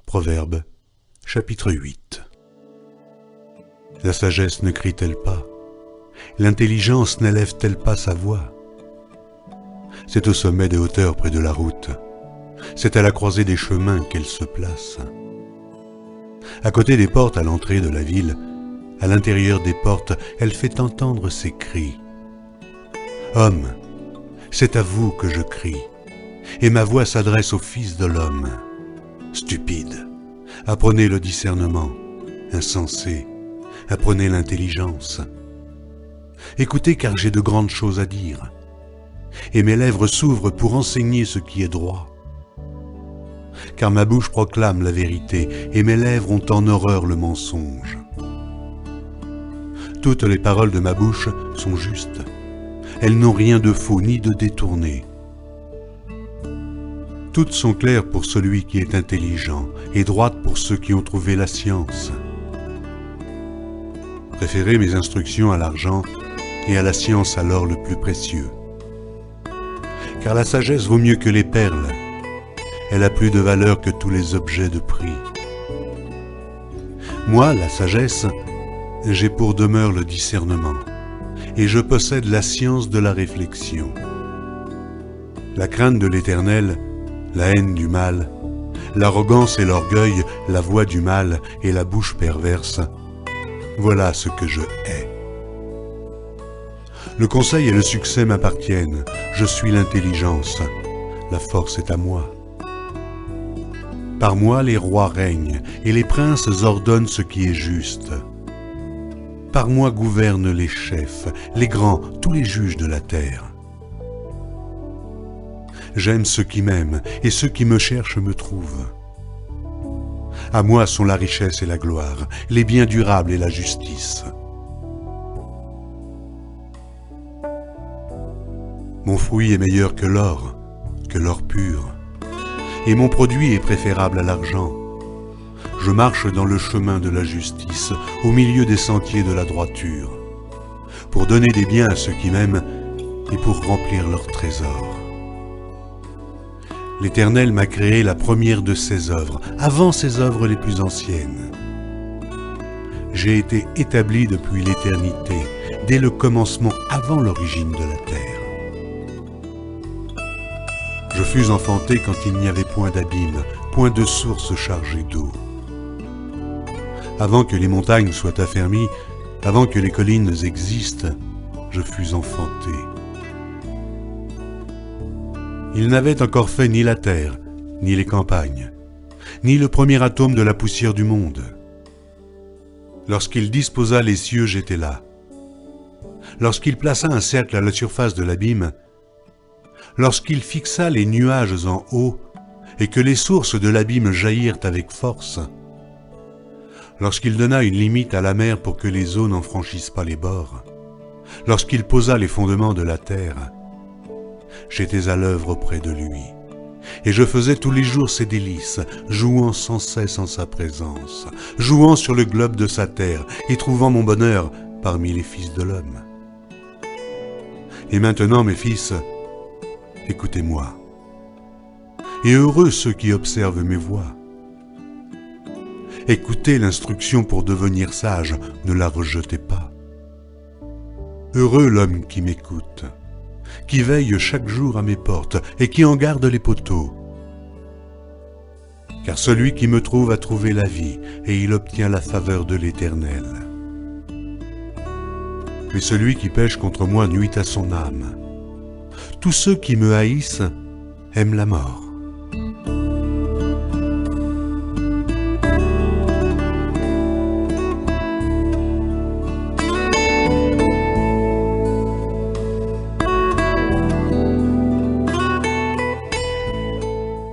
Proverbe, chapitre 8. La sagesse ne crie-t-elle pas? L'intelligence n'élève-t-elle pas sa voix? C'est au sommet des hauteurs près de la route. C'est à la croisée des chemins qu'elle se place. À côté des portes à l'entrée de la ville, à l'intérieur des portes, elle fait entendre ses cris. Homme, c'est à vous que je crie, et ma voix s'adresse au Fils de l'homme. Stupide, apprenez le discernement. Insensé, apprenez l'intelligence. Écoutez, car j'ai de grandes choses à dire, et mes lèvres s'ouvrent pour enseigner ce qui est droit. Car ma bouche proclame la vérité, et mes lèvres ont en horreur le mensonge. Toutes les paroles de ma bouche sont justes. Elles n'ont rien de faux ni de détourné. Toutes sont claires pour celui qui est intelligent, et droites pour ceux qui ont trouvé la science. Préférez mes instructions à l'argent, et à la science à l'or le plus précieux. Car la sagesse vaut mieux que les perles. Elle a plus de valeur que tous les objets de prix. Moi, la sagesse, j'ai pour demeure le discernement, et je possède la science de la réflexion. La crainte de l'Éternel, la haine du mal, l'arrogance et l'orgueil, la voix du mal et la bouche perverse, voilà ce que je hais. Le conseil et le succès m'appartiennent, je suis l'intelligence, la force est à moi. Par moi les rois règnent, et les princes ordonnent ce qui est juste. Par moi gouvernent les chefs, les grands, tous les juges de la terre. J'aime ceux qui m'aiment, et ceux qui me cherchent me trouvent. À moi sont la richesse et la gloire, les biens durables et la justice. Mon fruit est meilleur que l'or pur, et mon produit est préférable à l'argent. Je marche dans le chemin de la justice, au milieu des sentiers de la droiture, pour donner des biens à ceux qui m'aiment et pour remplir leurs trésors. L'Éternel m'a créé la première de ses œuvres, avant ses œuvres les plus anciennes. J'ai été établi depuis l'éternité, dès le commencement, avant l'origine de la terre. Je fus enfanté quand il n'y avait point d'abîme, point de source chargée d'eau. Avant que les montagnes soient affermies, avant que les collines existent, je fus enfanté. Il n'avait encore fait ni la terre, ni les campagnes, ni le premier atome de la poussière du monde. Lorsqu'il disposa les cieux, j'étais là. Lorsqu'il plaça un cercle à la surface de l'abîme, lorsqu'il fixa les nuages en haut, et que les sources de l'abîme jaillirent avec force, lorsqu'il donna une limite à la mer pour que les eaux n'en franchissent pas les bords, lorsqu'il posa les fondements de la terre, j'étais à l'œuvre auprès de lui, et je faisais tous les jours ses délices, jouant sans cesse en sa présence, jouant sur le globe de sa terre, et trouvant mon bonheur parmi les fils de l'homme. Et maintenant, mes fils, écoutez-moi, et heureux ceux qui observent mes voies. Écoutez l'instruction pour devenir sage, ne la rejetez pas. Heureux l'homme qui m'écoute, qui veille chaque jour à mes portes et qui en garde les poteaux. Car celui qui me trouve a trouvé la vie, et il obtient la faveur de l'Éternel. Mais celui qui pêche contre moi nuit à son âme. Tous ceux qui me haïssent aiment la mort.